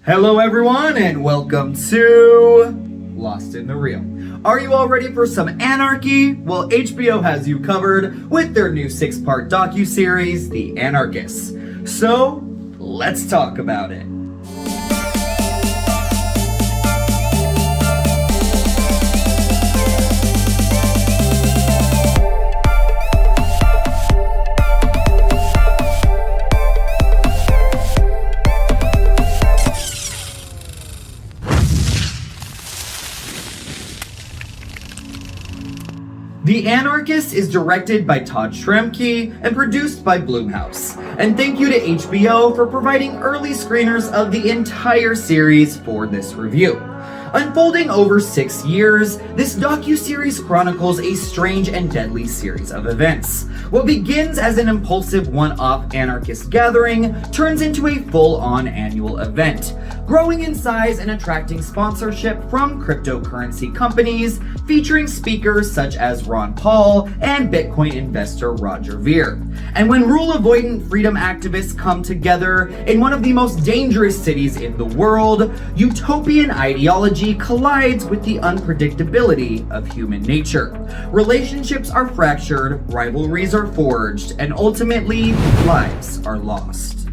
Hello everyone and welcome to Lost in the Real. Are you all ready for some anarchy? Well, HBO has you covered with their new 6-part docuseries, The Anarchists. So, let's talk about it. The Anarchist is directed by Todd Schrammke and produced by Blumhouse. And thank you to HBO for providing early screeners of the entire series for this review. Unfolding over 6 years, this docuseries chronicles a strange and deadly series of events. What begins as an impulsive one-off anarchist gathering turns into a full-on annual event, growing in size and attracting sponsorship from cryptocurrency companies, featuring speakers such as Ron Paul and Bitcoin investor Roger Ver. And when rule-avoidant freedom activists come together in one of the most dangerous cities in the world, utopian ideology collides with the unpredictability of human nature. Relationships are fractured, rivalries are forged, and ultimately, lives are lost.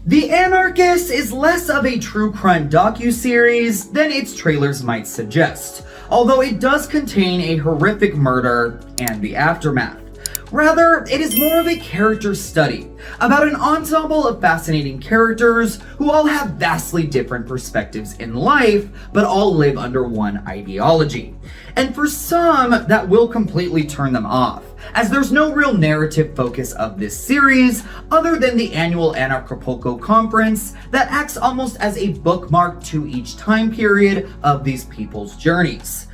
The Anarchist is less of a true crime docuseries than its trailers might suggest, although it does contain a horrific murder and the aftermath. Rather, it is more of a character study about an ensemble of fascinating characters who all have vastly different perspectives in life, but all live under one ideology. And for some, that will completely turn them off, as there's no real narrative focus of this series other than the annual Anarchapulco conference that acts almost as a bookmark to each time period of these people's journeys.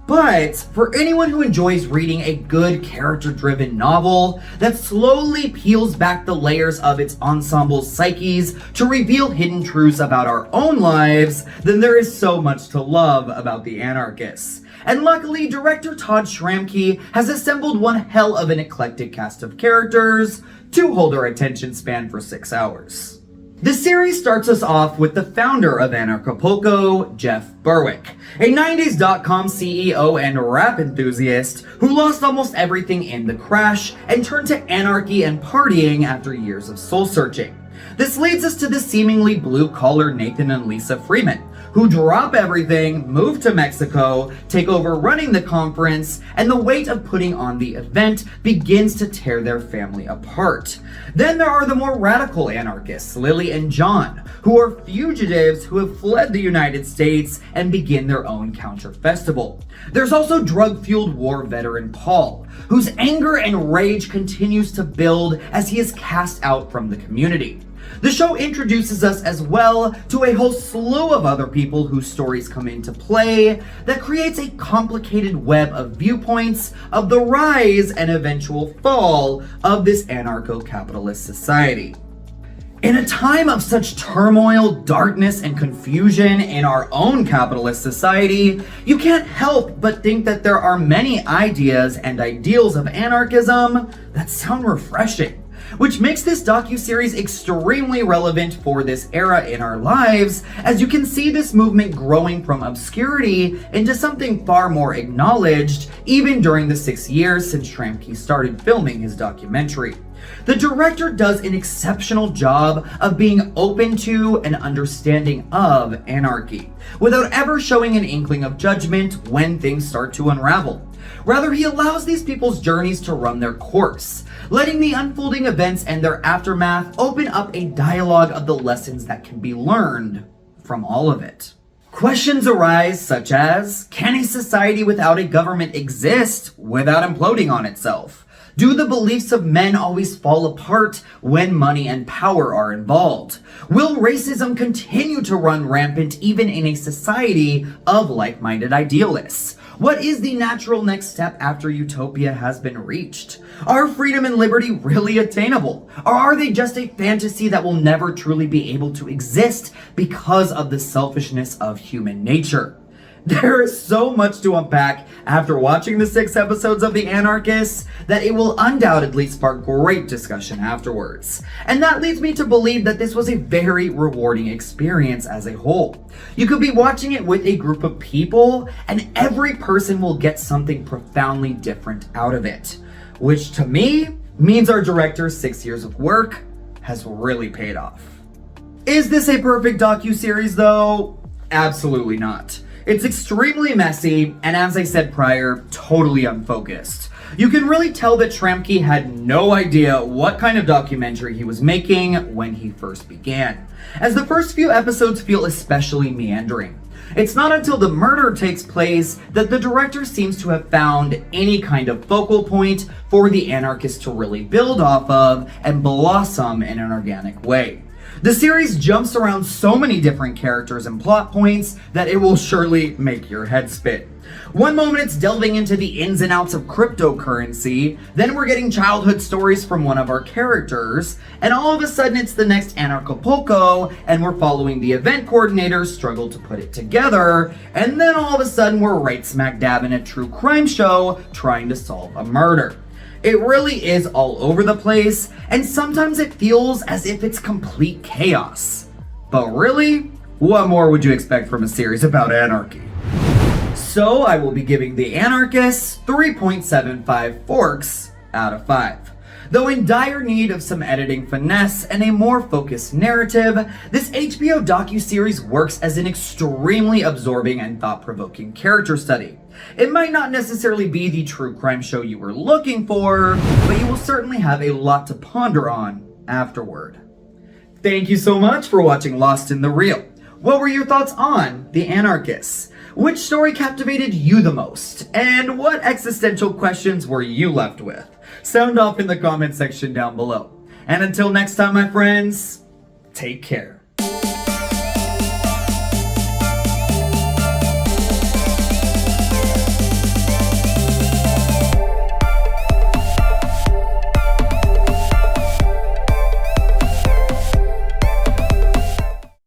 But for anyone who enjoys reading a good character-driven novel that slowly peels back the layers of its ensemble's psyches to reveal hidden truths about our own lives, then there is so much to love about The Anarchists. And luckily, director Todd Schrammke has assembled one hell of an eclectic cast of characters to hold our attention span for 6 hours. The series starts us off with the founder of Anarchapulco, Jeff Berwick, a 90s.com CEO and rap enthusiast who lost almost everything in the crash and turned to anarchy and partying after years of soul-searching. This leads us to the seemingly blue-collar Nathan and Lisa Freeman, who drop everything, move to Mexico, take over running the conference, and the weight of putting on the event begins to tear their family apart. Then there are the more radical anarchists, Lily and John, who are fugitives who have fled the United States and begin their own counter-festival. There's also drug-fueled war veteran Paul, whose anger and rage continues to build as he is cast out from the community. The show introduces us as well to a whole slew of other people whose stories come into play that creates a complicated web of viewpoints of the rise and eventual fall of this anarcho-capitalist society. In a time of such turmoil, darkness, and confusion in our own capitalist society, you can't help but think that there are many ideas and ideals of anarchism that sound refreshing, which makes this docuseries extremely relevant for this era in our lives, as you can see this movement growing from obscurity into something far more acknowledged, even during the 6 years since Schrammke started filming his documentary. The director does an exceptional job of being open to and understanding of anarchy, without ever showing an inkling of judgment when things start to unravel. Rather, he allows these people's journeys to run their course, letting the unfolding events and their aftermath open up a dialogue of the lessons that can be learned from all of it. Questions arise such as, can a society without a government exist without imploding on itself? Do the beliefs of men always fall apart when money and power are involved? Will racism continue to run rampant even in a society of like-minded idealists? What is the natural next step after utopia has been reached? Are freedom and liberty really attainable? Or are they just a fantasy that will never truly be able to exist because of the selfishness of human nature? There is so much to unpack after watching the 6 episodes of The Anarchists that it will undoubtedly spark great discussion afterwards. And that leads me to believe that this was a very rewarding experience as a whole. You could be watching it with a group of people, and every person will get something profoundly different out of it. Which to me means our director's 6 years of work has really paid off. Is this a perfect docuseries though? Absolutely not. It's extremely messy, and as I said prior, totally unfocused. You can really tell that Tremke had no idea what kind of documentary he was making when he first began, as the first few episodes feel especially meandering. It's not until the murder takes place that the director seems to have found any kind of focal point for the Anarchists to really build off of and blossom in an organic way. The series jumps around so many different characters and plot points that it will surely make your head spin. One moment it's delving into the ins and outs of cryptocurrency, then we're getting childhood stories from one of our characters, and all of a sudden it's the next Anarchapulco, and we're following the event coordinator's struggle to put it together, and then all of a sudden we're right smack dab in a true crime show trying to solve a murder. It really is all over the place, and sometimes it feels as if it's complete chaos. But really, what more would you expect from a series about anarchy? So I will be giving The Anarchists 3.75 forks out of 5. Though in dire need of some editing finesse and a more focused narrative, this HBO docuseries works as an extremely absorbing and thought-provoking character study. It might not necessarily be the true crime show you were looking for, but you will certainly have a lot to ponder on afterward. Thank you so much for watching Lost in the Real. What were your thoughts on The Anarchists? Which story captivated you the most? And what existential questions were you left with? Sound off in the comment section down below. And until next time, my friends, take care.